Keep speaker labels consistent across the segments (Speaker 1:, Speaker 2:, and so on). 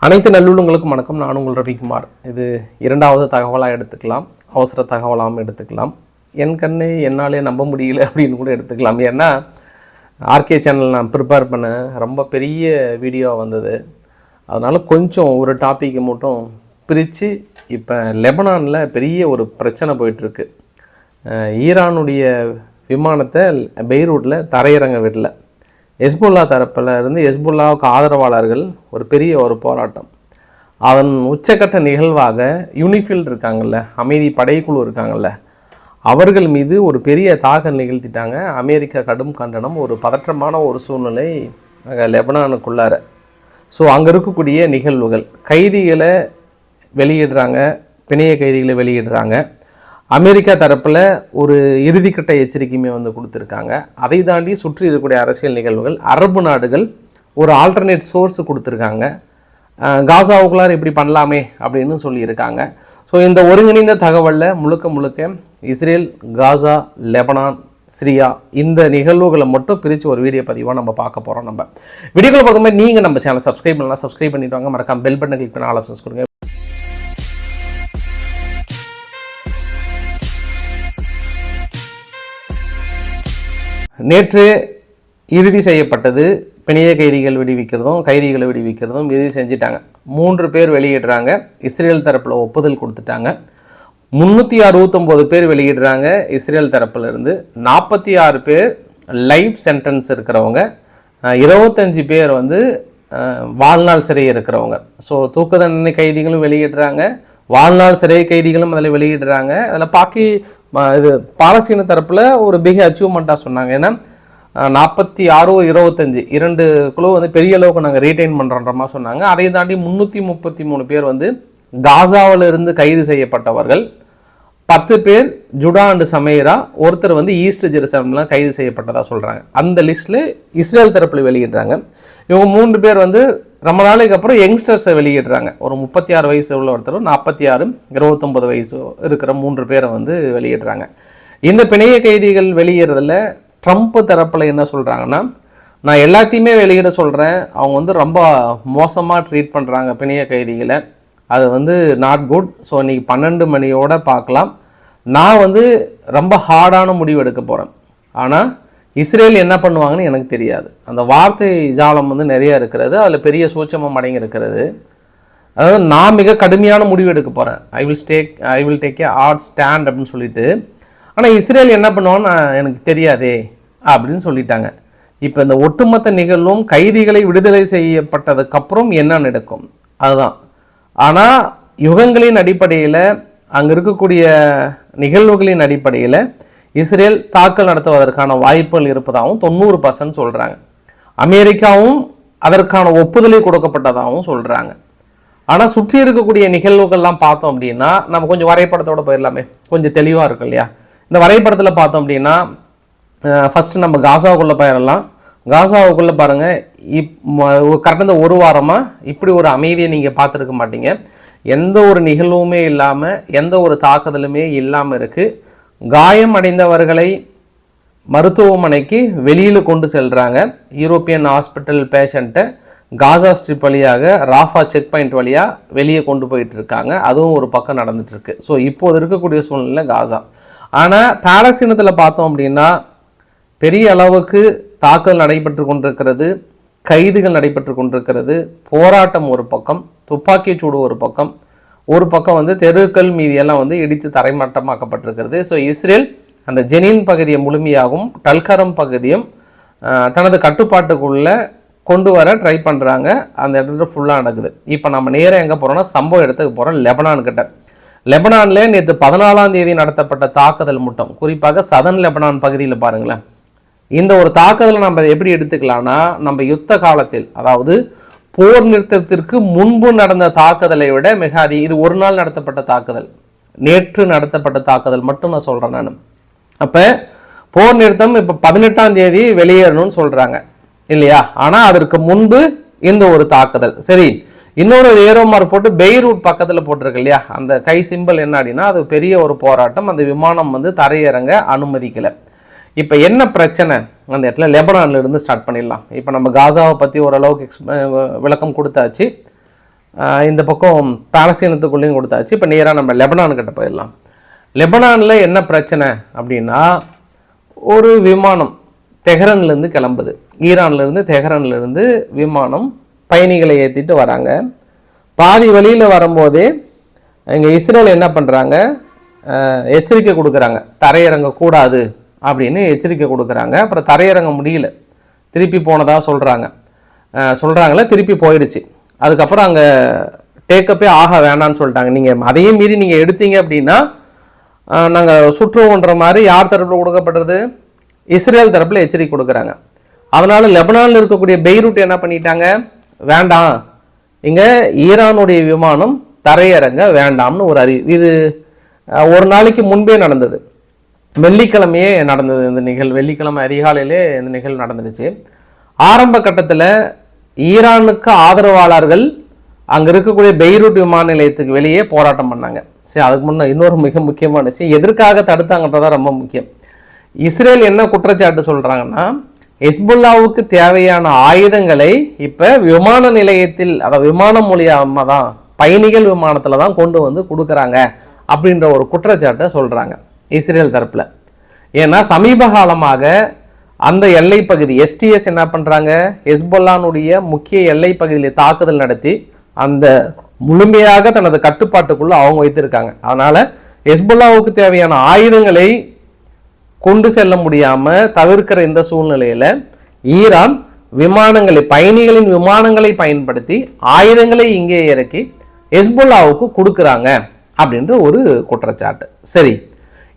Speaker 1: அனைத்து நல்லுள்ளங்களுக்கும் வணக்கம். நான் உங்கள் ரவிக்குமார். இது இரண்டாவது தகவலாக எடுத்துக்கலாம், அவசர தகவலாகவும் எடுத்துக்கலாம், என் கண்ணே என்னாலே நம்ப முடியல அப்படின்னு கூட எடுத்துக்கலாம். ஏன்னா ஆர்கே சேனல் நான் ப்ரிப்பேர் பண்ண ரொம்ப பெரிய வீடியோ வந்தது. அதனால் கொஞ்சம் ஒரு டாப்பிக்கை மட்டும் பிரித்து, இப்போ லெபனானில் பெரிய ஒரு பிரச்சனை போயிட்டுருக்கு. ஈரானுடைய விமானத்தை பெய்ரூட்டில் தரையிறங்க விடல. ஹெஸ்புல்லா தரப்பில் இருந்து ஹெஸ்புல்லாவுக்கு ஆதரவாளர்கள் ஒரு பெரிய ஒரு போராட்டம். அதன் உச்சக்கட்ட நிகழ்வாக யூனிஃபில் இருக்காங்கள்ல, அமைதி படைக்குழு இருக்காங்கள்ல, அவர்கள் மீது ஒரு பெரிய தாக்கல் நிகழ்த்திட்டாங்க. அமெரிக்கா கடும் கண்டனம், ஒரு பதற்றமான ஒரு சூழ்நிலை லெபனானுக்குள்ளார. ஸோ அங்கே இருக்கக்கூடிய நிகழ்வுகள், கைதிகளை வெளியிடுறாங்க, பிணைய கைதிகளை வெளியிடுறாங்க. அமெரிக்கா தரப்பில் ஒரு இறுதிக்கட்ட எச்சரிக்கையுமே கொடுத்துருக்காங்க. அதை தாண்டி சுற்றி இருக்கக்கூடிய அரசியல் நிகழ்வுகள், அரபு நாடுகள் ஒரு ஆல்டர்னேட் சோர்ஸு கொடுத்துருக்காங்க. காசாவுக்குள்ளார் இப்படி பண்ணலாமே அப்படின்னு சொல்லியிருக்காங்க. ஸோ இந்த ஒருங்கிணைந்த தகவலில் முழுக்க இஸ்ரேல், காசா, லெபனான், சிரியா இந்த நிகழ்வுகளை மட்டும் பிரித்து ஒரு வீடியோ பதிவாக நம்ம பார்க்க போகிறோம். நம்ம வீடியோக்களை பார்க்கும்போது நீங்கள் நம்ம சேனல் சப்ஸ்கிரைப் பண்ணலாம், சப்ஸ்கிரைப் பண்ணிட்டு வாங்க. மறக்காம பெல் பட்டனை கிளிக் பண்ண ஆல் ஆப்ஷன்ஸ் கொடுங்க. நேற்று இறுதி செய்யப்பட்டது. பிணைய கைதிகள் விடுவிக்கிறதும் கைதிகளை விடுவிக்கிறதும் இறுதி செஞ்சுட்டாங்க. 3 பேர் வெளியிடுறாங்க. இஸ்ரேல் தரப்பில் ஒப்புதல் கொடுத்துட்டாங்க. 369 பேர் வெளியிடுறாங்க இஸ்ரேல் தரப்பிலிருந்து. 46 பேர் லைஃப் சென்டென்ஸ் இருக்கிறவங்க, 25 பேர் வாழ்நாள் சிறை இருக்கிறவங்க. ஸோ தூக்கு தண்டனை கைதிகளும் வெளியிடுறாங்க, வாழ்நாள் சிறை கைதிகளும் அதில் வெளியிடுறாங்க. அதில் இது பாலஸ்தீன தரப்பில் ஒரு பிக் அச்சீவ்மெண்ட்டாக சொன்னாங்க. ஏன்னா 46, 25 2 குழு பெரிய அளவுக்கு நாங்கள் ரீட்டைன் பண்ணுறோன்ற மாதிரி சொன்னாங்க. அதை தாண்டி 333 பேர் காசாவில் இருந்து கைது செய்யப்பட்டவர்கள், 10 பேர் ஜுடா அண்டு சமைரா, ஒருத்தர் ஈஸ்ட் ஜெருசலம்லாம் கைது செய்யப்பட்டதாக சொல்கிறாங்க. அந்த லிஸ்ட்டில் இஸ்ரேல் தரப்பில் வெளியிடுறாங்க. இவங்க 3 பேர் ரொம்ப நாளைக்கு அப்புறம் யங்ஸ்டர்ஸை வெளியிடுறாங்க. ஒரு 36 வயசு உள்ள ஒருத்தர், 46, 29 வயசு இருக்கிற 3 பேரை வெளியிடுறாங்க. இந்த பிணைய கைதிகள் வெளியிடுறதுல ட்ரம்ப் தரப்பில் என்ன சொல்கிறாங்கன்னா, நான் எல்லாத்தையுமே வெளியிட சொல்கிறேன், அவங்க ரொம்ப மோசமாக ட்ரீட் பண்ணுறாங்க பிணைய கைதிகளை, அது நாட் குட். ஸோ இன்றைக்கி 12 மணியோட பார்க்கலாம். நான் ரொம்ப ஹார்டான முடிவு எடுக்க போகிறேன். ஆனால் இஸ்ரேல் என்ன பண்ணுவாங்கன்னு எனக்கு தெரியாது. அந்த வார்த்தை ஜாலம் நிறைய இருக்கிறது, அதில் பெரிய சூட்சமம் அடங்கி இருக்கிறது. அதாவது நான் மிக கடுமையான முடிவு எடுக்க போகிறேன், I will take a hard stand அப்படின்னு சொல்லிட்டு. ஆனால் இஸ்ரேல் என்ன பண்ணுவான்னு எனக்கு தெரியாதே அப்படின்னு சொல்லிட்டாங்க. இப்போ இந்த ஒட்டுமொத்த நிகழ்வும் கைதிகளை விடுதலை செய்யப்பட்டதுக்கப்புறம் என்ன நடக்கும் அதுதான். ஆனால் யுகங்களின் அடிப்படையில், அங்கே இருக்கக்கூடிய நிகழ்வுகளின் அடிப்படையில் இஸ்ரேல் தாக்கல் நடத்துவதற்கான வாய்ப்புகள் இருப்பதாகவும் 90% சொல்கிறாங்க. அமெரிக்காவும் அதற்கான ஒப்புதலை கொடுக்கப்பட்டதாகவும் சொல்கிறாங்க. ஆனால் சுற்றி இருக்கக்கூடிய நிகழ்வுகள்லாம் பார்த்தோம் அப்படின்னா, நம்ம கொஞ்சம் வரைபடத்தோடு போயிடலாமே, கொஞ்சம் தெளிவாக இருக்கும் இல்லையா? இந்த வரைபடத்தில் பார்த்தோம் அப்படின்னா, ஃபஸ்ட்டு நம்ம காசாவுக்குள்ளே போயிடலாம். காசாவுக்குள்ளே பாருங்கள், கரெக்டாக இந்த ஒரு வாரமாக இப்படி ஒரு அமைதியை நீங்கள் பார்த்துருக்க மாட்டீங்க. எந்த ஒரு நிகழ்வுமே இல்லாமல், எந்த ஒரு தாக்குதலுமே இல்லாமல் இருக்குது. காயம் அடைந்தவர்களை மருத்துவமனைக்கு வெளியில் கொண்டு செல்கிறாங்க. யூரோப்பியன் ஹாஸ்பிட்டல் பேஷண்ட்டை காசா ஸ்ட்ரிப் வழியாக, ராஃபா செக் பாயிண்ட் வழியாக வெளியே கொண்டு போயிட்டுருக்காங்க. அதுவும் ஒரு பக்கம் நடந்துகிட்ருக்கு. ஸோ இப்போது இருக்கக்கூடிய சூழ்நிலை காசா. ஆனால் பாலஸ்தீனத்தில் பார்த்தோம் அப்படின்னா பெரிய அளவுக்கு தாக்குதல் நடைபெற்று கொண்டிருக்கிறது, கைதுகள் நடைபெற்று கொண்டிருக்கிறது, போராட்டம் ஒரு பக்கம், துப்பாக்கிச்சூடு ஒரு பக்கம் தெருக்கள் மீதியெல்லாம் இடித்து தரைமட்டமாக்கப்பட்டிருக்கிறது. ஸோ இஸ்ரேல் அந்த ஜெனின் பகுதியை முழுமையாகவும் டல்கரம் பகுதியும் தனது கட்டுப்பாட்டுக்குள்ளே கொண்டு வர ட்ரை பண்ணுறாங்க. அந்த இடத்துல ஃபுல்லாக நடக்குது. இப்போ நம்ம நேராக எங்கே போகிறோம்னா, சம்பவ இடத்துக்கு போகிறோம், லெபனான்கிட்ட. லெபனானில் நேற்று 14ஆம் தேதி நடத்தப்பட்ட தாக்குதல் மட்டும், குறிப்பாக சதன் லெபனான் பகுதியில் பாருங்களேன். இந்த ஒரு தாக்குதலை நம்ம எப்படி எடுத்துக்கலாம்னா, நம்ம யுத்த காலத்தில், அதாவது போர் நிறுத்தத்திற்கு முன்பு நடந்த தாக்குதலை விட மிக இது ஒரு நாள் நடத்தப்பட்ட தாக்குதல், நேற்று நடத்தப்பட்ட தாக்குதல் மட்டும் நான் சொல்கிறேன் நான். அப்போ போர் நிறுத்தம் இப்போ 18ஆம் தேதி வெளியேறணும்னு சொல்கிறாங்க இல்லையா? ஆனால் அதற்கு முன்பு இந்த ஒரு தாக்குதல். சரி, இன்னொரு ஏரோ மார்க் போட்டு பெய்ரூட் பக்கத்தில் போட்டிருக்கு இல்லையா? அந்த கை சிம்பிள் என்ன அப்படின்னா, அது பெரிய ஒரு போராட்டம். அந்த விமானம் தரையிறங்க அனுமதிக்கலை. இப்போ என்ன பிரச்சனை அந்த இடத்துல? லெபனான்ல இருந்து ஸ்டார்ட் பண்ணிடலாம். இப்போ நம்ம காசாவை பற்றி ஓரளவுக்கு விளக்கம் கொடுத்தாச்சு. இந்த பக்கம் பாலஸ்தீனத்துக்குள்ளேயும் கொடுத்தாச்சு. இப்போ நேராக நம்ம லெபனான் கிட்ட போயிடலாம். லெபனானில் என்ன பிரச்சனை அப்படின்னா, ஒரு விமானம் தெஹ்ரான்லேருந்து கிளம்புது. ஈரான்லேருந்து தெஹ்ரான்லேருந்து விமானம் பயணிகளை ஏற்றிட்டு வராங்க. பாதி வழியில் வரும்போதே இங்கே இஸ்ரேல் என்ன பண்ணுறாங்க, எச்சரிக்கை கொடுக்குறாங்க, தரையிறங்கக்கூடாது அப்படின்னு எச்சரிக்கை கொடுக்குறாங்க. அப்புறம் தரையிறங்க முடியல, திருப்பி போனதாக சொல்கிறாங்களே, திருப்பி போயிடுச்சு. அதுக்கப்புறம் அங்கே டேக்கப்பே ஆக வேண்டான்னு சொல்லிட்டாங்க. நீங்கள் அதையும் மீறி நீங்கள் எடுத்தீங்க அப்படின்னா நாங்கள் சுற்றுவோன்ற மாதிரி யார் தரப்பில் கொடுக்கப்படுறது, இஸ்ரேல் தரப்பில் எச்சரிக்கை கொடுக்குறாங்க. அதனால் லெபனானில் இருக்கக்கூடிய பெய்ரூட் என்ன பண்ணிட்டாங்க, வேண்டாம், இங்கே ஈரானுடைய விமானம் தரையிறங்க வேண்டாம்னு ஒரு இது ஒரு நாளைக்கு முன்பே நடந்தது. வெள்ளிக்கிழமையே நடந்தது இந்த நிகழ்வு. வெள்ளிக்கிழமை அதிகாலையிலே இந்த நிகழ்வு நடந்துருச்சு. ஆரம்ப கட்டத்தில் ஈரானுக்கு ஆதரவாளர்கள் அங்கே இருக்கக்கூடிய பெய்ரூட் விமான நிலையத்துக்கு வெளியே போராட்டம் பண்ணாங்க. சரி, அதுக்கு முன்னே இன்னொரு மிக முக்கியமான விஷயம், எதற்காக தடுத்தாங்கன்றதான் ரொம்ப முக்கியம். இஸ்ரேல் என்ன குற்றச்சாட்டு சொல்கிறாங்கன்னா, ஹெஸ்புல்லாவுக்கு தேவையான ஆயுதங்களை இப்போ விமான நிலையத்தில், அதாவது விமானம் மூலியமாக தான், பயணிகள் விமானத்தில் தான் கொண்டு வந்து கொடுக்குறாங்க அப்படின்ற ஒரு குற்றச்சாட்டை சொல்கிறாங்க இஸ்ரேல் தரப்பில். ஏன்னா சமீப காலமாக அந்த எல்லை பகுதி எஸ்டிஎஸ் என்ன பண்ணுறாங்க, ஹெஸ்புல்லானுடைய முக்கிய எல்லை பகுதியில் தாக்குதல் நடத்தி அந்த முழுமையாக தனது கட்டுப்பாட்டுக்குள்ள அவங்க வைத்திருக்காங்க. அதனால் ஹெஸ்புல்லாவுக்கு தேவையான ஆயுதங்களை கொண்டு செல்ல முடியாமல் தவிர்க்கிற இந்த சூழ்நிலையில் ஈரான் விமானங்களை, பயணிகளின் விமானங்களை பயன்படுத்தி ஆயுதங்களை இங்கே இறக்கி ஹெஸ்புல்லாவுக்கு கொடுக்குறாங்க அப்படின்ற ஒரு குற்றச்சாட்டு. சரி,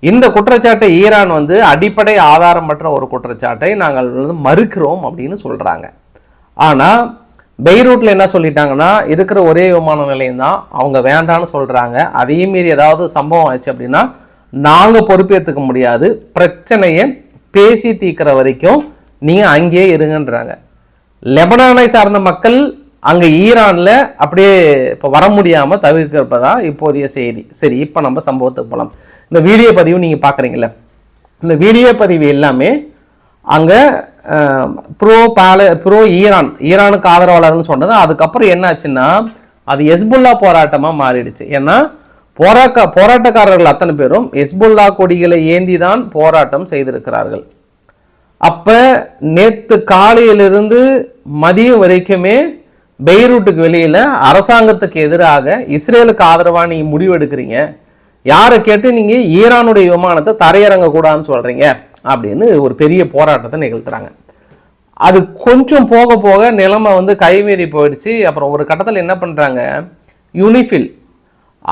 Speaker 1: இந்த குற்றச்சாட்டை ஈரான் அடிப்படை ஆதாரமற்ற ஒரு குற்றச்சாட்டை நாங்கள் மறுக்கிறோம் அப்படின்னு சொல்கிறாங்க. ஆனால் பெய்ரூட்டில் என்ன சொல்லிட்டாங்கன்னா, இருக்கிற ஒரே விமான நிலையம் தான், அவங்க வேண்டான்னு சொல்கிறாங்க. அதையும் மீறி ஏதாவது சம்பவம் ஆச்சு அப்படின்னா நாங்கள் பொறுப்பேற்றுக்க முடியாது, பிரச்சனையை பேசி தீர்க்கிற வரைக்கும் நீங்கள் அங்கேயே இருங்கன்றாங்க. லெபனானை சார்ந்த மக்கள் அங்கே ஈரானில் அப்படியே இப்போ வர முடியாமல் தவிர்க்கிறப்பதான் இப்போதைய செய்தி. சரி, இப்போ நம்ம சம்பவத்துக்கு போகலாம். இந்த வீடியோ பதிவு நீங்கள் பார்க்குறீங்களே, இந்த வீடியோ பதிவு எல்லாமே அங்கே ப்ரோ ஈரானுக்கு ஆதரவாளர்னு சொன்னது. அதுக்கப்புறம் என்ன ஆச்சுன்னா அது ஹெஸ்புல்லா போராட்டமாக மாறிடுச்சு. ஏன்னா போராட்டக்காரர்கள் அத்தனை பேரும் ஹெஸ்புல்லா கொடிகளை ஏந்தி தான் போராட்டம் செய்திருக்கிறார்கள். அப்போ நேற்று காலையிலிருந்து மதியம் வரைக்குமே பெய்ரூட்டுக்கு வெளியில் அரசாங்கத்துக்கு எதிராக இஸ்ரேலுக்கு ஆதரவாக நீங்கள் முடிவெடுக்கிறீங்க, யாரை கேட்டு நீங்கள் ஈரானுடைய விமானத்தை தரையிறங்கக்கூடாதுன்னு சொல்கிறீங்க அப்படின்னு ஒரு பெரிய போராட்டத்தை நிகழ்த்துறாங்க. அது கொஞ்சம் போக போக நிலைமை கைமீறி போயிடுச்சு. அப்புறம் ஒரு கட்டத்தில் என்ன பண்ணுறாங்க, யூனிஃபில்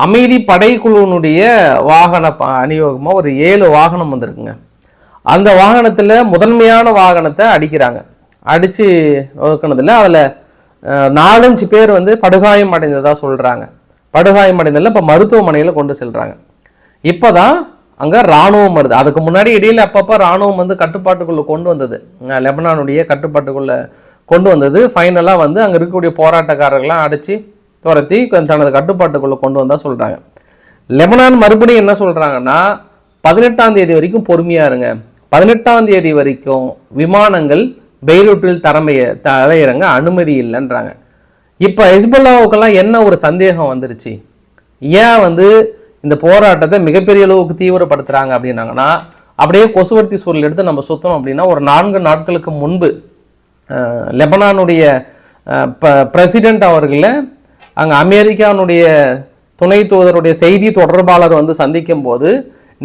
Speaker 1: அமைதி படைக்குழுனுடைய வாகன அணியோகமாக ஒரு 7 வாகனம் வந்திருக்குங்க. அந்த வாகனத்தில் முதன்மையான வாகனத்தை அடிக்கிறாங்க. அடித்து நோக்கினதில் அதில் 4-5 பேர் படுகாயம் அடைந்ததாக சொல்கிறாங்க. படுகாயம் அடைந்ததில் இப்போ மருத்துவமனையில் கொண்டு செல்கிறாங்க. இப்போ தான் அங்கே இராணுவம் வருது. அதுக்கு முன்னாடி இடையில் அப்பப்போ இராணுவம் கட்டுப்பாட்டுக்குள்ளே கொண்டு வந்தது, லெபனானுடைய கட்டுப்பாட்டுக்குள்ளே கொண்டு வந்தது. ஃபைனலாக அங்கே இருக்கக்கூடிய போராட்டக்காரர்கள்லாம் அடித்து துரத்தி தனது கட்டுப்பாட்டுக்குள்ளே கொண்டு வந்தால் சொல்கிறாங்க. லெபனான் மறுபடியும் என்ன சொல்கிறாங்கன்னா, 18ஆம் தேதி வரைக்கும் பொறுமையாக இருங்க, 18ஆம் தேதி வரைக்கும் விமானங்கள் பெய்ரூட்டில் தரையிறங்க அனுமதி இல்லைன்றாங்க. இப்போ ஹெஸ்புல்லாவுக்கெல்லாம் என்ன ஒரு சந்தேகம் வந்துருச்சு, ஏன் இந்த போராட்டத்தை மிகப்பெரிய அளவுக்கு தீவிரப்படுத்துகிறாங்க அப்படின்னாங்கன்னா, அப்படியே கொசுவர்த்தி சூழல் எடுத்து நம்ம சுத்தம் அப்படின்னா, ஒரு 4 நாட்களுக்கு முன்பு லெபனானுடைய பிரசிடென்ட் அவர்களை அங்கே அமெரிக்கானுடைய துணை தூதருடைய செய்தி தொடர்பாளர் சந்திக்கும் போது,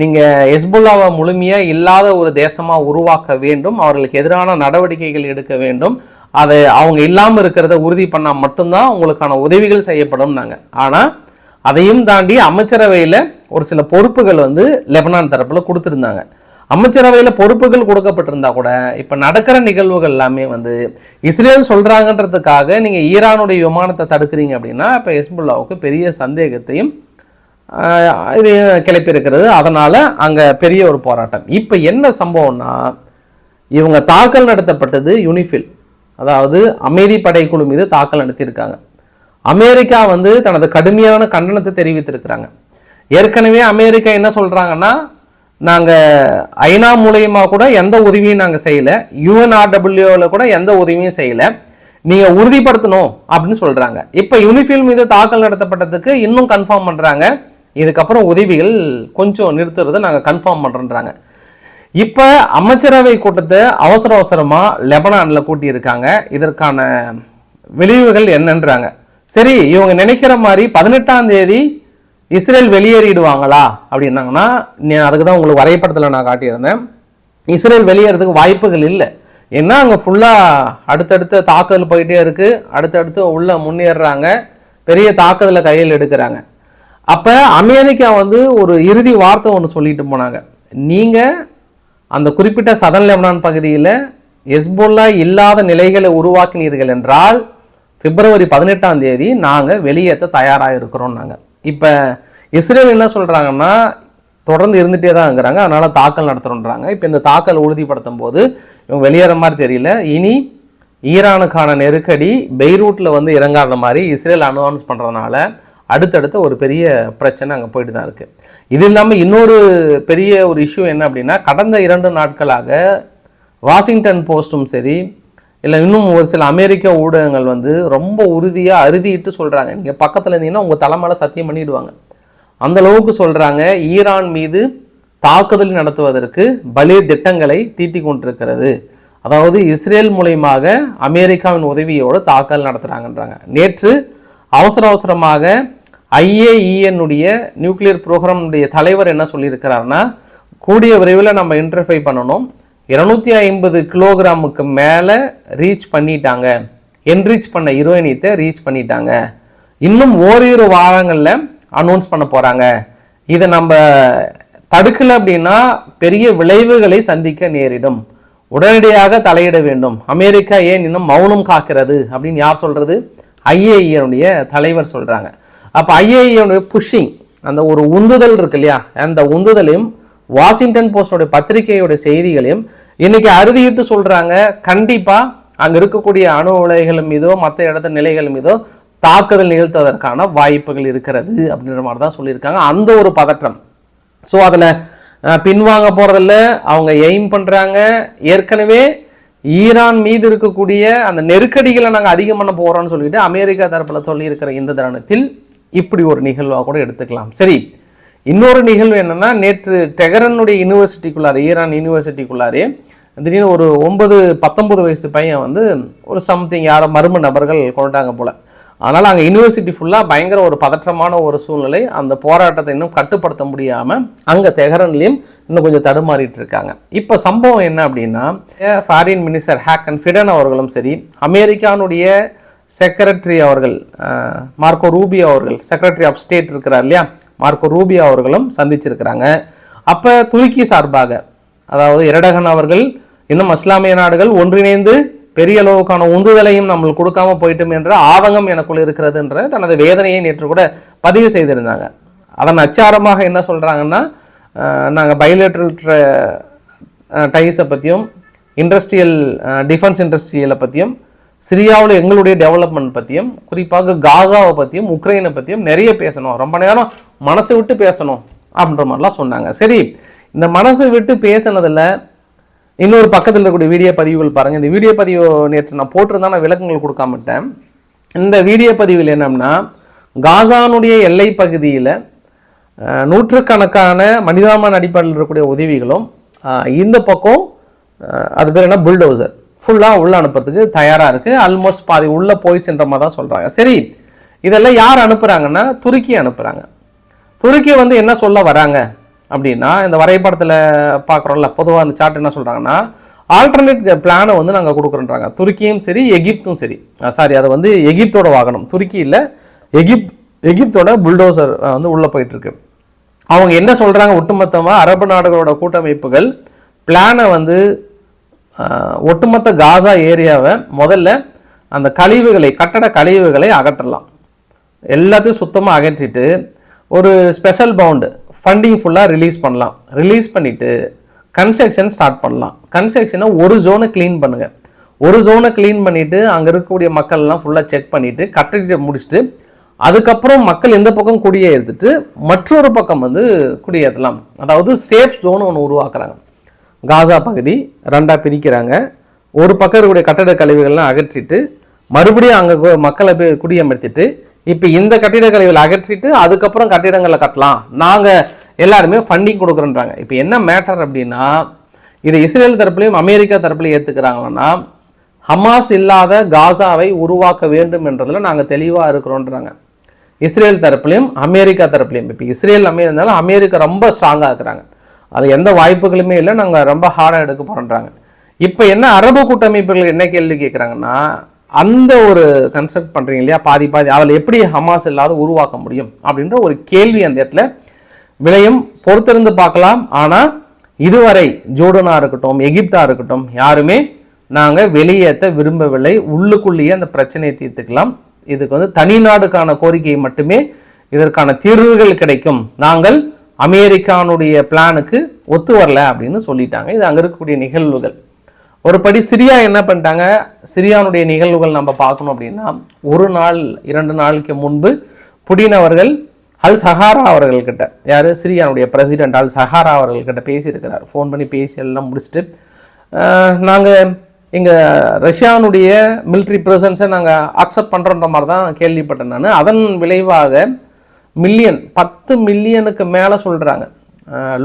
Speaker 1: நீங்கள் ஹெஸ்புல்லாவை முழுமையாக இல்லாத ஒரு தேசமாக உருவாக்க வேண்டும், அவர்களுக்கு எதிரான நடவடிக்கைகள் எடுக்க வேண்டும், அதை அவங்க இல்லாமல் இருக்கிறத உறுதி பண்ணால் மட்டும்தான் உங்களுக்கான உதவிகள் செய்யப்படும்னாங்க. ஆனால் அதையும் தாண்டி அமைச்சரவையில் ஒரு சில பொறுப்புகள் லெபனான் தரப்பில் கொடுத்துருந்தாங்க. அமைச்சரவையில் பொறுப்புகள் கொடுக்கப்பட்டிருந்தா கூட இப்போ நடக்கிற நிகழ்வுகள் எல்லாமே இஸ்ரேல் சொல்கிறாங்கன்றதுக்காக நீங்கள் ஈரானுடைய விமானத்தை தடுக்கிறீங்க அப்படின்னா இப்போ ஹெஸ்புல்லாவுக்கு பெரிய சந்தேகத்தையும் இது கிளப்பியிருக்கிறது. அதனால் அங்கே பெரிய ஒரு போராட்டம். இப்போ என்ன சம்பவம்னா, இவங்க தாக்கல் நடத்தப்பட்டது யூனிஃபில், அதாவது அமைதி படைக்குழு மீது தாக்கல் நடத்தியிருக்காங்க. அமெரிக்கா தனது கடுமையான கண்டனத்தை தெரிவித்திருக்கிறாங்க. ஏற்கனவே அமெரிக்கா என்ன சொல்கிறாங்கன்னா, நாங்கள் ஐநா மூலயமா கூட எந்த உதவியும் நாங்கள் செய்யலை, யுஎன்ஆர்டபிள்யூவில் கூட எந்த உதவியும் செய்யலை, நீங்கள் உறுதிப்படுத்தணும் அப்படின்னு சொல்கிறாங்க. இப்போ யூனிஃபில் மீது தாக்கல் நடத்தப்பட்டதுக்கு இன்னும் கன்ஃபார்ம் பண்ணுறாங்க. இதுக்கப்புறம் உதவிகள் கொஞ்சம் நிறுத்துறதை நாங்கள் கன்ஃபார்ம் பண்ணுறோன்றாங்க. இப்போ அமைச்சரவை கூட்டத்தை அவசரமாக லெபனானில் கூட்டியிருக்காங்க. இதற்கான விளைவுகள் என்னன்றாங்க. சரி, இவங்க நினைக்கிற மாதிரி 18ஆம் தேதி இஸ்ரேல் வெளியேறிடுவாங்களா அப்படின்னாங்கன்னா, அதுக்கு தான் உங்களுக்கு வரைபடத்தில் நான் காட்டியிருந்தேன். இஸ்ரேல் வெளியேறதுக்கு வாய்ப்புகள் இல்லை. ஏன்னா அங்கே ஃபுல்லாக அடுத்தடுத்த தாக்குதல் போயிட்டே இருக்குது. அடுத்தடுத்து உள்ளே முன்னேறுறாங்க, பெரிய தாக்குதலை கையில் எடுக்கிறாங்க. அப்போ அமெரிக்கா ஒரு இறுதி வார்த்தை ஒன்று சொல்லிட்டு போனாங்க. நீங்கள் அந்த குறிப்பிட்ட சதன் லெபனான் பகுதியில் ஹெஸ்புல்லா இல்லாத நிலைகளை உருவாக்கினீர்கள் என்றால் பிப்ரவரி 18ஆம் தேதி நாங்கள் வெளியேற்ற தயாராக இருக்கிறோம். நாங்கள் இப்போ இஸ்ரேல் என்ன சொல்கிறாங்கன்னா, தொடர்ந்து இருந்துகிட்டே தான் இருக்கிறாங்க, அதனால் தாக்கல் நடத்துகிறோன்றாங்க. இப்போ இந்த தாக்கல் உறுதிப்படுத்தும் போது இவங்க வெளியேற மாதிரி தெரியல. இனி ஈரானுக்கான நெருக்கடி பெய்ரூட்டில் இறங்காத மாதிரி இஸ்ரேல் அனௌன்ஸ் பண்ணுறதுனால அடுத்தடுத்த ஒரு பெரிய பிரச்சனை அங்கே போயிட்டு தான் இருக்குது. இது இல்லாமல் இன்னொரு பெரிய ஒரு இஷ்யூ என்ன அப்படின்னா, கடந்த 2 நாட்களாக வாஷிங்டன் போஸ்ட்டும் சரி, இல்லை இன்னும் ஒரு சில அமெரிக்க ஊடகங்கள் ரொம்ப உறுதியாக அறுதிட்டு சொல்கிறாங்க. நீங்கள் பக்கத்தில் இருந்தீங்கன்னா உங்கள் தலைமையில சத்தியம் பண்ணிவிடுவாங்க. அந்த அளவுக்கு சொல்கிறாங்க, ஈரான் மீது தாக்குதல் நடத்துவதற்கு பலே திட்டங்களை தீட்டி கொண்டிருக்கிறது. அதாவது இஸ்ரேல் மூலயமாக அமெரிக்காவின் உதவியோடு தாக்கல் நடத்துகிறாங்கன்றாங்க. நேற்று அவசரமாக IAEA நியூக்ளியர் ப்ரோக்ராமுடைய தலைவர் என்ன சொல்லியிருக்கிறாருன்னா, கூடிய விரைவில் நம்ம இன்டர்ஃபை பண்ணணும், 250 கிலோகிராமுக்கு மேலே ரீச் பண்ணிட்டாங்க, என்ரீச் பண்ண யுரேனியத்தை ரீச் பண்ணிட்டாங்க, இன்னும் ஓரிரு வாரங்களில் அனௌன்ஸ் பண்ண போகிறாங்க. இதை நம்ம தடுக்கலை அப்படின்னா பெரிய விளைவுகளை சந்திக்க நேரிடும், உடனடியாக தலையிட வேண்டும். அமெரிக்கா ஏன் இன்னும் மௌனம் காக்கிறது அப்படின்னு யார் சொல்கிறது? IAEA தலைவர் சொல்கிறாங்க. அப்போ IAEA புஷிங், அந்த ஒரு உந்துதல் இருக்கு இல்லையா, அந்த உந்துதலையும் வாஷிங்டன் போஸ்டோட பத்திரிகையோட செய்திகளையும் இன்னைக்கு அறுதிட்டு சொல்கிறாங்க. கண்டிப்பாக அங்கே இருக்கக்கூடிய அணு உலைகள் மீதோ மற்ற இடத்த நிலைகள் மீதோ தாக்குதல் நிகழ்த்துவதற்கான வாய்ப்புகள் இருக்கிறது அப்படின்ற மாதிரி தான் சொல்லியிருக்காங்க. அந்த ஒரு பதற்றம். ஸோ அதில் பின்வாங்க போகிறதில்ல, அவங்க எய்ம் பண்ணுறாங்க. ஏற்கனவே ஈரான் மீது இருக்கக்கூடிய அந்த நெருக்கடிகளை நாங்கள் அதிகம் பண்ண போகிறோம்னு சொல்லிட்டு அமெரிக்கா தரப்பில் சொல்லியிருக்கிற இந்த தருணத்தில் இப்படி ஒரு நிகழ்வாக கூட எடுத்துக்கலாம். சரி, இன்னொரு நிகழ்வு என்னென்னா, நேற்று டெஹரானுடைய யூனிவர்சிட்டிக்குள்ளாரே, ஈரான் யூனிவர்சிட்டிக்குள்ளாரே திடீர்னு ஒரு 9-19 வயசு பையன் ஒரு சம்திங் யாரோ மர்ம நபர்கள் கொண்டுட்டாங்க போல். அதனால் அங்கே யூனிவர்சிட்டி ஃபுல்லாக பயங்கர ஒரு பதற்றமான ஒரு சூழ்நிலை. அந்த போராட்டத்தை இன்னும் கட்டுப்படுத்த முடியாமல் அங்கே தெஹரான்லேயும் இன்னும் கொஞ்சம் தடுமாறிட்டு இருக்காங்க. இப்போ சம்பவம் என்ன அப்படின்னா, ஃபாரின் மினிஸ்டர் ஹாக்கன் ஃபிடன் அவர்களும் சரி, அமெரிக்கானுடைய செக்ரட்டரி அவர்கள் மார்க்கோ ரூபியோ அவர்கள், செக்ரட்டரி ஆஃப் ஸ்டேட் இருக்கிறார் இல்லையா, மார்க்கோ ரூபியோ அவர்களும் சந்திச்சிருக்கிறாங்க. அப்போ துருக்கி சார்பாக, அதாவது எரடகன் அவர்கள் இன்னும் இஸ்லாமிய நாடுகள் ஒன்றிணைந்து பெரிய அளவுக்கான உந்துதலையும் நம்மளுக்கு கொடுக்காம போயிட்டோம் என்ற ஆதங்கம் எனக்குள்ள இருக்கிறது என்ற தனது வேதனையை நேற்று கூட பதிவு செய்திருந்தாங்க. அதன் அச்சாரமாக என்ன சொல்கிறாங்கன்னா, நாங்கள் பைலேட்ரல் டைஸை பற்றியும், இண்டஸ்ட்ரியல் டிஃபென்ஸ் இண்டஸ்ட்ரியலை பற்றியும், சிரியாவில் எங்களுடைய டெவலப்மெண்ட் பற்றியும், குறிப்பாக காசாவை பற்றியும், உக்ரைனை பற்றியும் நிறைய பேசணும், ரொம்ப நேரம் மனசு விட்டு பேசணும் அப்படின்ற மாதிரிலாம் சொன்னாங்க. சரி, இந்த மனசு விட்டு பேசினதில் இன்னொரு பக்கத்தில் இருக்கக்கூடிய வீடியோ பதிவுகள் பாருங்கள். இந்த வீடியோ பதிவு நேற்று நான் போட்டிருந்தா, நான் விளக்கங்கள் கொடுக்காமட்டேன். இந்த வீடியோ பதிவில் என்னன்னா, காசானுடைய எல்லை பகுதியில் நூற்றுக்கணக்கான மனிதாபிமான அடிப்படையில் இருக்கக்கூடிய உதவிகளும், இந்த பக்கம் அது பேர் என்ன, புல்டோசர் ஃபுல்லாக உள்ளே அனுப்புறதுக்கு தயாராக இருக்குது. ஆல்மோஸ்ட் பாதி உள்ளே போயிடுச்சுன்ற மாதிரி தான் சொல்கிறாங்க. சரி, இதெல்லாம் யார் அனுப்புகிறாங்கன்னா, துருக்கி அனுப்புகிறாங்க. துருக்கி என்ன சொல்ல வராங்க அப்படின்னா, இந்த வரைபடத்தில் பார்க்குறோம்ல, பொதுவாக அந்த சார்ட் என்ன சொல்கிறாங்கன்னா, ஆல்டர்னேட் பிளானை நாங்கள் கொடுக்குறோன்றாங்க. துருக்கியும் சரி, எகிப்தும் சரி, சாரி அது எகிப்தோட வாகனம், துருக்கி இல்லை, எகிப்தோட புல்டோசர் உள்ளே போயிட்டுருக்கு. அவங்க என்ன சொல்கிறாங்க, ஒட்டுமொத்தமாக அரபு நாடுகளோட கூட்டமைப்புகள் பிளானை ஒட்டுமொத்த காசா ஏரியாவை முதல்ல அந்த கழிவுகளை, கட்டட கழிவுகளை அகற்றலாம், எல்லாத்தையும் சுத்தமாக அகற்றிட்டு ஒரு ஸ்பெஷல் பவுண்டு ஃபண்டிங் ஃபுல்லாக ரிலீஸ் பண்ணலாம். ரிலீஸ் பண்ணிவிட்டு கன்ஸ்ட்ரக்ஷன் ஸ்டார்ட் பண்ணலாம். கன்ஸ்ட்ரக்ஷனை ஒரு ஜோனை க்ளீன் பண்ணுங்கள். ஒரு ஜோனை க்ளீன் பண்ணிவிட்டு அங்கே இருக்கக்கூடிய மக்கள்லாம் ஃபுல்லாக செக் பண்ணிவிட்டு கட்டிட்டு முடிச்சுட்டு அதுக்கப்புறம் மக்கள் எந்த பக்கம் குடியேற்றிட்டு மற்றொரு பக்கம் குடியேற்றலாம். அதாவது சேஃப் ஜோன் ஒன்று உருவாக்குறாங்க. காசா பகுதி 2ஆக பிரிக்கிறாங்க. ஒரு பக்கம் இருக்கக்கூடிய கட்டட கழிவுகள்லாம் அகற்றிட்டு மறுபடியும் அங்கே மக்களை போய் குடியமர்த்திட்டு இப்போ இந்த கட்டிடக்கலைகளை அகற்றிட்டு அதுக்கப்புறம் கட்டிடங்களை கட்டலாம், நாங்கள் எல்லாருமே ஃபண்டிங் கொடுக்குறோன்றாங்க. இப்போ என்ன மேட்டர் அப்படின்னா, இதை இஸ்ரேல் தரப்புலையும் அமெரிக்கா தரப்புலையும் ஏற்றுக்கிறாங்கன்னா, ஹமாஸ் இல்லாத காசாவை உருவாக்க வேண்டும் என்றதில் நாங்கள் தெளிவாக இருக்கிறோன்றாங்க. Israel தரப்புலையும் America தரப்புலையும். இப்போ இஸ்ரேல் இருந்தாலும் அமெரிக்கா ரொம்ப ஸ்ட்ராங்காக இருக்கிறாங்க, அது எந்த வாய்ப்புகளுமே இல்லை, நாங்கள் ரொம்ப ஹார்டாக எடுக்க போகிறோன்றாங்க. இப்போ என்ன அரபு கூட்டமைப்புகள் என்ன கேள்வி கேட்குறாங்கன்னா, அந்த ஒரு கன்செப்ட் பண்ணுறீங்க இல்லையா, பாதி அதில் எப்படி ஹமாஸ் இல்லாத உருவாக்க முடியும் அப்படின்ற ஒரு கேள்வி அந்த இடத்துல விளையும். பொறுத்திருந்து பார்க்கலாம். ஆனால் இதுவரை ஜோர்டானாக இருக்கட்டும், எகிப்தாக இருக்கட்டும், யாருமே நாங்கள் வெளியேற்ற விரும்பவில்லை. உள்ளுக்குள்ளேயே அந்த பிரச்சனையை தீர்த்துக்கலாம். இதுக்கு தனி நாடுக்கான கோரிக்கை மட்டுமே இதற்கான தீர்வுகள் கிடைக்கும், நாங்கள் அமெரிக்கானுடைய பிளானுக்கு ஒத்து வரல அப்படின்னு சொல்லிட்டாங்க. இது அங்கே இருக்கக்கூடிய நிகழ்வுகள். ஒரு படி சிரியா என்ன பண்ணிட்டாங்க, சிரியானுடைய நிகழ்வுகள் நம்ம பார்க்கணும் அப்படின்னா, ஒரு நாள் 2 நாளுக்கு முன்பு புடின் அவர்கள் அல் சஹாரா அவர்கள்கிட்ட, யார் சிரியானுடைய பிரசிடென்ட் அல் சஹாரா அவர்கள்கிட்ட பேசியிருக்கிறார். ஃபோன் பண்ணி பேசி எல்லாம் முடிச்சுட்டு, நாங்கள் இங்கே ரஷ்யானுடைய மிலிட்ரி ப்ரெசன்ஸை நாங்கள் அக்செப்ட் பண்ணுறன்ற மாதிரி தான் கேள்விப்பட்டேன் நான். அதன் விளைவாக 10 மில்லியனுக்கு மேலே சொல்கிறாங்க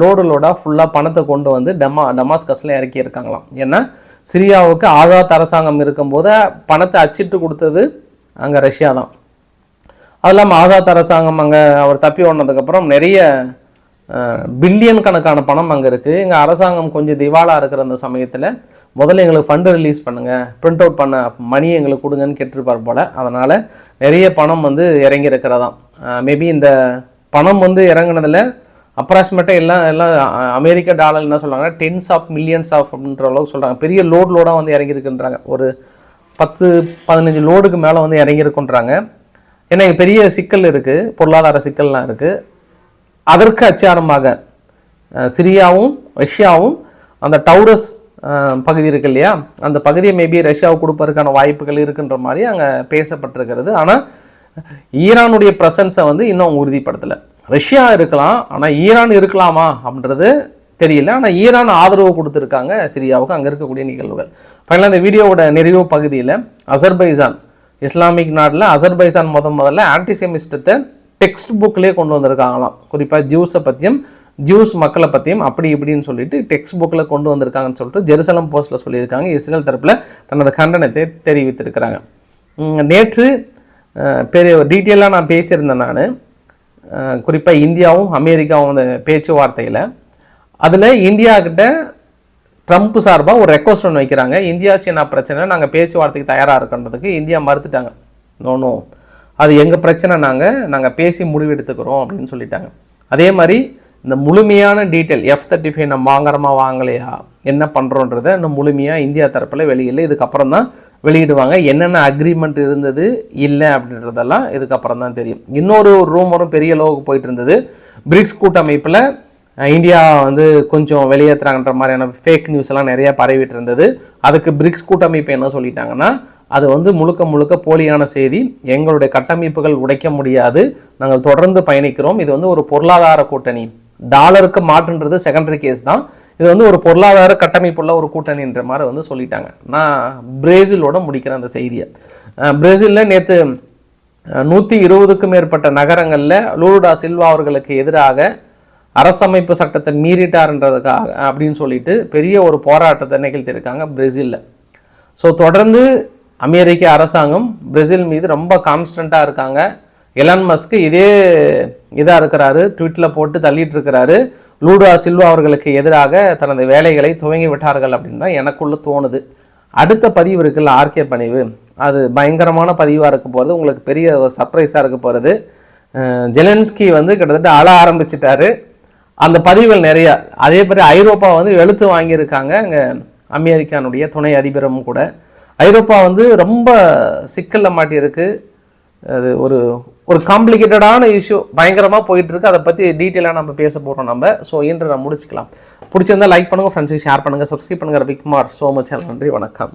Speaker 1: லோடாக ஃபுல்லாக பணத்தை கொண்டு வந்து டமாஸ்கஸில் இறக்கியிருக்காங்களாம். ஏன்னா சிரியாவுக்கு ஆசாத் அரசாங்கம் இருக்கும்போது பணத்தை அச்சிட்டு கொடுத்தது அங்கே ரஷ்யா தான். அது இல்லாமல் ஆசாத் அரசாங்கம் அங்கே அவர் தப்பி ஓடினதுக்கப்புறம் நிறைய பில்லியன் கணக்கான பணம் அங்கே இருக்குது. எங்கள் அரசாங்கம் கொஞ்சம் திவாலாக இருக்கிற அந்த சமயத்தில் முதல்ல எங்களுக்கு ஃபண்டு ரிலீஸ் பண்ணுங்கள், பிரிண்ட் அவுட் பண்ண மணி எங்களுக்கு கொடுங்கன்னு கேட்டிருப்பார் போல். அதனால் நிறைய பணம் இறங்கியிருக்கிறதாம். மேபி இந்த பணம் இறங்கினதில் அப்ராக்சிமேட்டாக எல்லாம் அமெரிக்க டாலர் என்ன சொல்கிறாங்கன்னா டென்ஸ் ஆஃப் மில்லியன்ஸ் ஆஃப் அப்படின்ற அளவுக்கு சொல்கிறாங்க. பெரிய லோடாக இறங்கியிருக்குன்றாங்க. ஒரு 10-15 லோடுக்கு மேலே இறங்கியிருக்குன்றாங்க. ஏன்னா பெரிய சிக்கல் இருக்குது, பொருளாதார சிக்கல்லாம் இருக்குது. அதற்கு அச்சாரமாக சிரியாவும் ரஷ்யாவும் அந்த டவுரஸ் பகுதி இருக்கு இல்லையா, அந்த பகுதியை மேபி ரஷ்யாவுக்கு கொடுப்பதற்கான வாய்ப்புகள் இருக்குன்ற மாதிரி அங்கே பேசப்பட்டிருக்கிறது. ஆனால் ஈரானுடைய ப்ரெசன்ஸை இன்னும் உறுதிப்படுத்தலை. ரஷ்யா இருக்கலாம், ஆனால் ஈரான் இருக்கலாமா அப்படின்றது தெரியல. ஆனால் ஈரான் ஆதரவு கொடுத்துருக்காங்க சிரியாவுக்கு. அங்கே இருக்கக்கூடிய நிகழ்வுகள் ஃபைனலாக இந்த வீடியோவோட நிறைவு பகுதியில் அசர்பைசான், இஸ்லாமிக் நாட்டில் அசர்பைசான் முதல்ல ஆன்டிசெமிஸ்டத்தை டெக்ஸ்ட் புக்லேயே கொண்டு வந்திருக்காங்களாம். குறிப்பாக ஜூஸை பற்றியும் ஜூஸ் மக்களை பற்றியும் அப்படி இப்படின்னு சொல்லிட்டு டெக்ஸ்ட் புக்கில் கொண்டு வந்திருக்காங்கன்னு சொல்லிட்டு ஜெருசலம் போஸ்ட்டில் சொல்லியிருக்காங்க. இஸ்ரேல் தரப்பில் தனது கண்டனத்தை தெரிவித்திருக்கிறாங்க. நேற்று பெரிய டீட்டெயிலாக நான் பேசியிருந்தேன் நான், குறிப்பாக இந்தியாவும் அமெரிக்காவும் அந்த பேச்சுவார்த்தையில். அதில் இந்தியா கிட்ட ட்ரம்ப் சார்பாக ஒரு ரெக்வஸ்ட் ஒன்று வைக்கிறாங்க. இந்தியா சீனா பிரச்சனை, நாங்கள் பேச்சுவார்த்தைக்கு தயாராக இருக்கின்றதுக்கு இந்தியா மறுத்துட்டாங்க. நோ அது எங்கள் பிரச்சனை, நாங்கள் பேசி முடிவெடுத்துக்கிறோம் அப்படின்னு சொல்லிட்டாங்க. அதே மாதிரி இந்த முழுமையான டீட்டெயில் F-35 நம்ம வாங்குறோமா வாங்கலையா என்ன பண்ணுறோன்றதை இன்னும் முழுமையாக இந்தியா தரப்பில் வெளியில்லை. இதுக்கப்புறம் தான் வெளியிடுவாங்க. என்னென்ன அக்ரிமெண்ட் இருந்தது இல்லை அப்படின்றதெல்லாம் இதுக்கப்புறம் தான் தெரியும். இன்னொரு ரூமரும் பெரிய அளவுக்கு போயிட்டு இருந்தது. பிரிக்ஸ் கூட்டமைப்பில் இந்தியா கொஞ்சம் வெளியேற்றுறாங்கன்ற மாதிரியான ஃபேக் நியூஸ் எல்லாம் நிறையா பரவிட்டு இருந்தது. அதுக்கு பிரிக்ஸ் கூட்டமைப்பு என்ன சொல்லிட்டாங்கன்னா, அது முழுக்க முழுக்க போலியான செய்தி, எங்களுடைய கட்டமைப்புகள் உடைக்க முடியாது, நாங்கள் தொடர்ந்து பயணிக்கிறோம், இது ஒரு பொருளாதார கூட்டணி, டாலருக்கு மாற்றுன்றது செகண்டரி கேஸ் தான், இது ஒரு பொருளாதார கட்டமைப்புள்ள ஒரு கூட்டணின்ற மாதிரி சொல்லிட்டாங்க. நான் பிரேசிலோட முடிக்கிறேன் அந்த செய்தியை. பிரேசிலில் நேற்று 120க்கும் மேற்பட்ட நகரங்களில் லூலா சில்வா அவர்களுக்கு எதிராக அரசமைப்பு சட்டத்தை மீறிட்டார்ன்றதுக்காக அப்படின்னு சொல்லிட்டு பெரிய ஒரு போராட்டத்தை நிகழ்த்தியிருக்காங்க பிரேசிலில். ஸோ தொடர்ந்து அமெரிக்க அரசாங்கம் பிரேசில் மீது ரொம்ப கான்ஸ்டண்ட்டாக இருக்காங்க. எலான் மஸ்க் இதே இதாக இருக்கிறாரு, ட்விட்டில் போட்டு தள்ளிட்டு இருக்கிறாரு, லூலா சில்வா அவர்களுக்கு எதிராக தனது வேலைகளை துவங்கி விட்டார்கள் அப்படின்னு தான் எனக்குள்ள தோணுது. அடுத்த பதிவு இருக்குல்ல, ஆர்கே பணிவு, அது பயங்கரமான பதிவாக இருக்க போகிறது, உங்களுக்கு பெரிய ஒரு சர்ப்ரைஸாக இருக்க போகிறது. ஜெலன்ஸ்கி கிட்டத்தட்ட அழ ஆரம்பிச்சிட்டாரு. அந்த பதிவுகள் நிறையா. அதே மாதிரி ஐரோப்பா வெளுத்து வாங்கியிருக்காங்க அங்கே அமெரிக்கானுடைய துணை அதிபரும் கூட. ஐரோப்பா ரொம்ப சிக்கலில் மாட்டியிருக்கு. அது ஒரு காம்ப்ளிகேட்டடான இஷ்யூ பயங்கரமாக போயிட்டுருக்கு. அதை பற்றி டீட்டெயிலாக நம்ம பேச போகிறோம் நம்ம. ஸோ இன்று நம்ம முடிச்சுக்கலாம். பிடிச்சிருந்தால் லைக் பண்ணுங்கள், ஃப்ரெண்ட்ஸுக்கு ஷேர் பண்ணுங்கள், சப்ஸ்கிரைப் பண்ணுங்கள். Ravikumar so much. நன்றி, வணக்கம்.